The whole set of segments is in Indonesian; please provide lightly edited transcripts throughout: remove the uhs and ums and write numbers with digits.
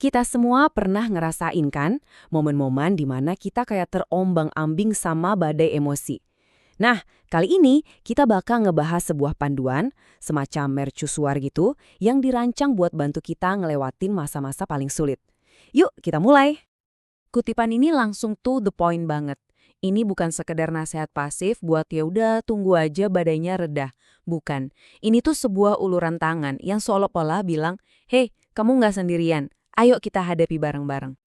Kita semua pernah ngerasain kan momen-momen di mana kita kayak terombang-ambing sama badai emosi. Nah, kali ini kita bakal ngebahas sebuah panduan, semacam mercusuar gitu, yang dirancang buat bantu kita ngelewatin masa-masa paling sulit. Yuk, kita mulai. Kutipan ini langsung to the point banget. Ini bukan sekedar nasihat pasif buat ya udah tunggu aja badainya reda. Bukan. Ini tuh sebuah uluran tangan yang seolah-olah bilang, "Hei, kamu nggak sendirian. Ayo kita hadapi bareng-bareng."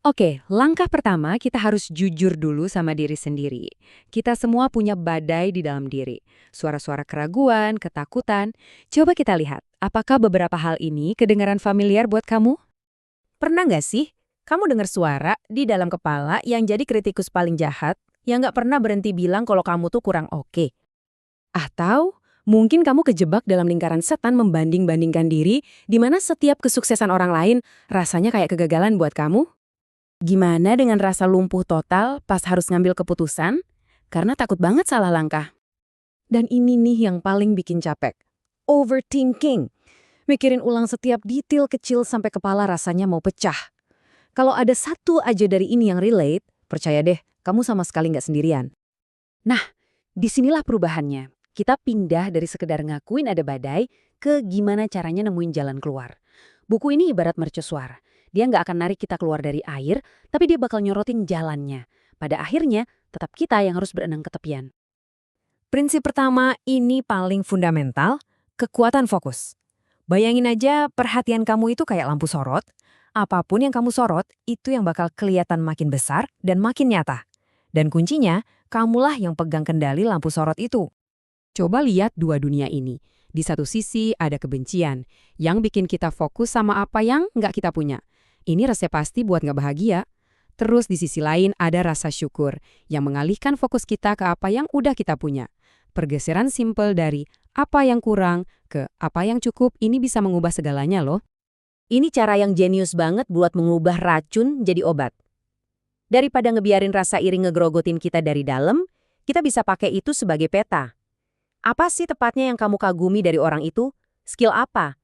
Oke, langkah pertama kita harus jujur dulu sama diri sendiri. Kita semua punya badai di dalam diri. Suara-suara keraguan, ketakutan. Coba kita lihat, apakah beberapa hal ini kedengaran familiar buat kamu? Pernah nggak sih kamu dengar suara di dalam kepala yang jadi kritikus paling jahat, yang nggak pernah berhenti bilang kalau kamu tuh kurang oke? Atau mungkin kamu kejebak dalam lingkaran setan membanding-bandingkan diri, di mana setiap kesuksesan orang lain rasanya kayak kegagalan buat kamu? Gimana dengan rasa lumpuh total pas harus ngambil keputusan? Karena takut banget salah langkah. Dan ini nih yang paling bikin capek. Overthinking. Mikirin ulang setiap detail kecil sampai kepala rasanya mau pecah. Kalau ada satu aja dari ini yang relate, percaya deh, kamu sama sekali nggak sendirian. Nah, disinilah perubahannya. Kita pindah dari sekedar ngakuin ada badai ke gimana caranya nemuin jalan keluar. Buku ini ibarat mercusuar. Dia nggak akan narik kita keluar dari air, tapi dia bakal nyorotin jalannya. Pada akhirnya, tetap kita yang harus berenang ke tepian. Prinsip pertama ini paling fundamental, kekuatan fokus. Bayangin aja perhatian kamu itu kayak lampu sorot. Apapun yang kamu sorot, itu yang bakal kelihatan makin besar dan makin nyata. Dan kuncinya, kamulah yang pegang kendali lampu sorot itu. Coba lihat dua dunia ini. Di satu sisi ada kebencian, yang bikin kita fokus sama apa yang nggak kita punya. Ini resep pasti buat nggak bahagia. Terus di sisi lain ada rasa syukur, yang mengalihkan fokus kita ke apa yang udah kita punya. Pergeseran simpel dari apa yang kurang ke apa yang cukup ini bisa mengubah segalanya loh. Ini cara yang jenius banget buat mengubah racun jadi obat. Daripada ngebiarin rasa iri ngegrogotin kita dari dalam, kita bisa pakai itu sebagai peta. Apa sih tepatnya yang kamu kagumi dari orang itu? Skill apa?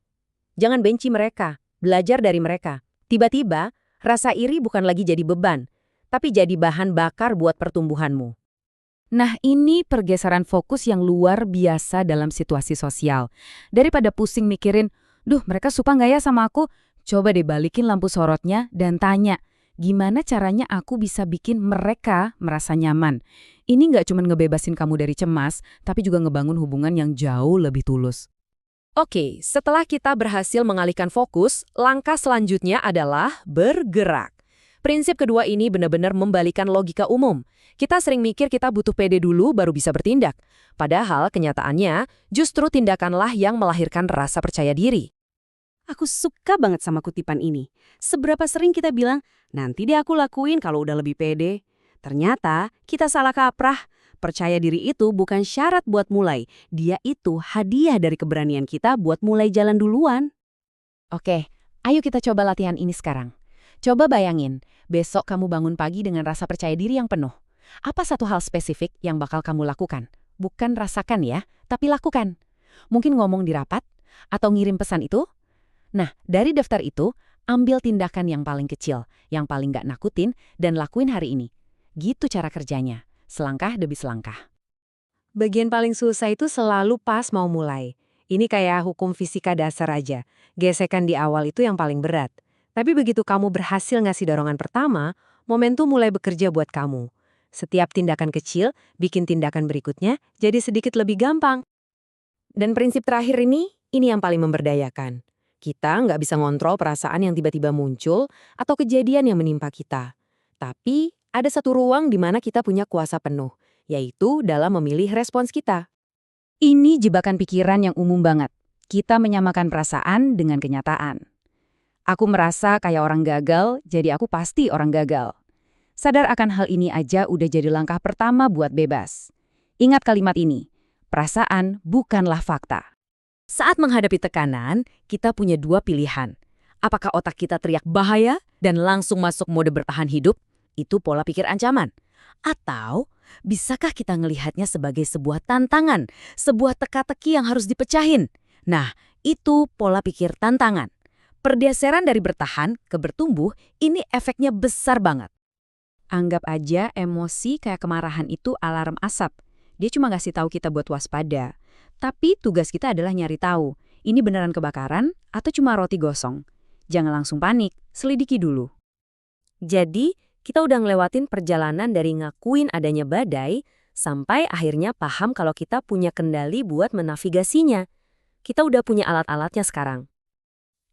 Jangan benci mereka, belajar dari mereka. Tiba-tiba, rasa iri bukan lagi jadi beban, tapi jadi bahan bakar buat pertumbuhanmu. Nah, ini pergeseran fokus yang luar biasa dalam situasi sosial. Daripada pusing mikirin, duh, mereka suka nggak ya sama aku? Coba deh balikin lampu sorotnya dan tanya, gimana caranya aku bisa bikin mereka merasa nyaman? Ini nggak cuma ngebebasin kamu dari cemas, tapi juga ngebangun hubungan yang jauh lebih tulus. Oke, setelah kita berhasil mengalihkan fokus, langkah selanjutnya adalah bergerak. Prinsip kedua ini benar-benar membalikan logika umum. Kita sering mikir kita butuh pede dulu baru bisa bertindak. Padahal kenyataannya justru tindakanlah yang melahirkan rasa percaya diri. Aku suka banget sama kutipan ini. Seberapa sering kita bilang, nanti deh aku lakuin kalau udah lebih pede. Ternyata kita salah kaprah. Percaya diri itu bukan syarat buat mulai. Dia itu hadiah dari keberanian kita buat mulai jalan duluan. Oke, ayo kita coba latihan ini sekarang. Coba bayangin, besok kamu bangun pagi dengan rasa percaya diri yang penuh. Apa satu hal spesifik yang bakal kamu lakukan? Bukan rasakan ya, tapi lakukan. Mungkin ngomong di rapat, atau ngirim pesan itu. Nah, dari daftar itu, ambil tindakan yang paling kecil, yang paling gak nakutin, dan lakuin hari ini. Gitu cara kerjanya, selangkah demi selangkah. Bagian paling susah itu selalu pas mau mulai. Ini kayak hukum fisika dasar aja. Gesekan di awal itu yang paling berat. Tapi begitu kamu berhasil ngasih dorongan pertama, momentum mulai bekerja buat kamu. Setiap tindakan kecil bikin tindakan berikutnya jadi sedikit lebih gampang. Dan prinsip terakhir ini yang paling memberdayakan. Kita nggak bisa ngontrol perasaan yang tiba-tiba muncul atau kejadian yang menimpa kita. Tapi ada satu ruang di mana kita punya kuasa penuh, yaitu dalam memilih respons kita. Ini jebakan pikiran yang umum banget. Kita menyamakan perasaan dengan kenyataan. Aku merasa kayak orang gagal, jadi aku pasti orang gagal. Sadar akan hal ini aja udah jadi langkah pertama buat bebas. Ingat kalimat ini, perasaan bukanlah fakta. Saat menghadapi tekanan, kita punya dua pilihan. Apakah otak kita teriak bahaya dan langsung masuk mode bertahan hidup? Itu pola pikir ancaman. Atau, bisakah kita ngelihatnya sebagai sebuah tantangan, sebuah teka-teki yang harus dipecahin? Nah, itu pola pikir tantangan. Pergeseran dari bertahan ke bertumbuh, ini efeknya besar banget. Anggap aja emosi kayak kemarahan itu alarm asap. Dia cuma ngasih tahu kita buat waspada. Tapi tugas kita adalah nyari tahu, ini beneran kebakaran atau cuma roti gosong. Jangan langsung panik, selidiki dulu. Jadi, kita udah ngelewatin perjalanan dari ngakuin adanya badai, sampai akhirnya paham kalau kita punya kendali buat menavigasinya. Kita udah punya alat-alatnya sekarang.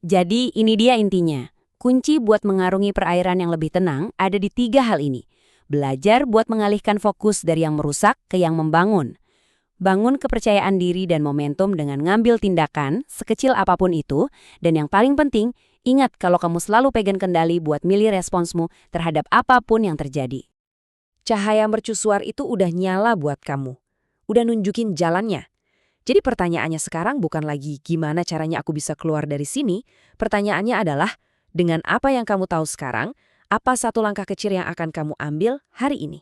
Jadi, ini dia intinya. Kunci buat mengarungi perairan yang lebih tenang ada di 3 hal ini. Belajar buat mengalihkan fokus dari yang merusak ke yang membangun. Bangun kepercayaan diri dan momentum dengan ngambil tindakan, sekecil apapun itu. Dan yang paling penting, ingat kalau kamu selalu pegang kendali buat milih responsmu terhadap apapun yang terjadi. Cahaya mercusuar itu udah nyala buat kamu. Udah nunjukin jalannya. Jadi pertanyaannya sekarang bukan lagi gimana caranya aku bisa keluar dari sini. Pertanyaannya adalah, dengan apa yang kamu tahu sekarang, apa satu langkah kecil yang akan kamu ambil hari ini?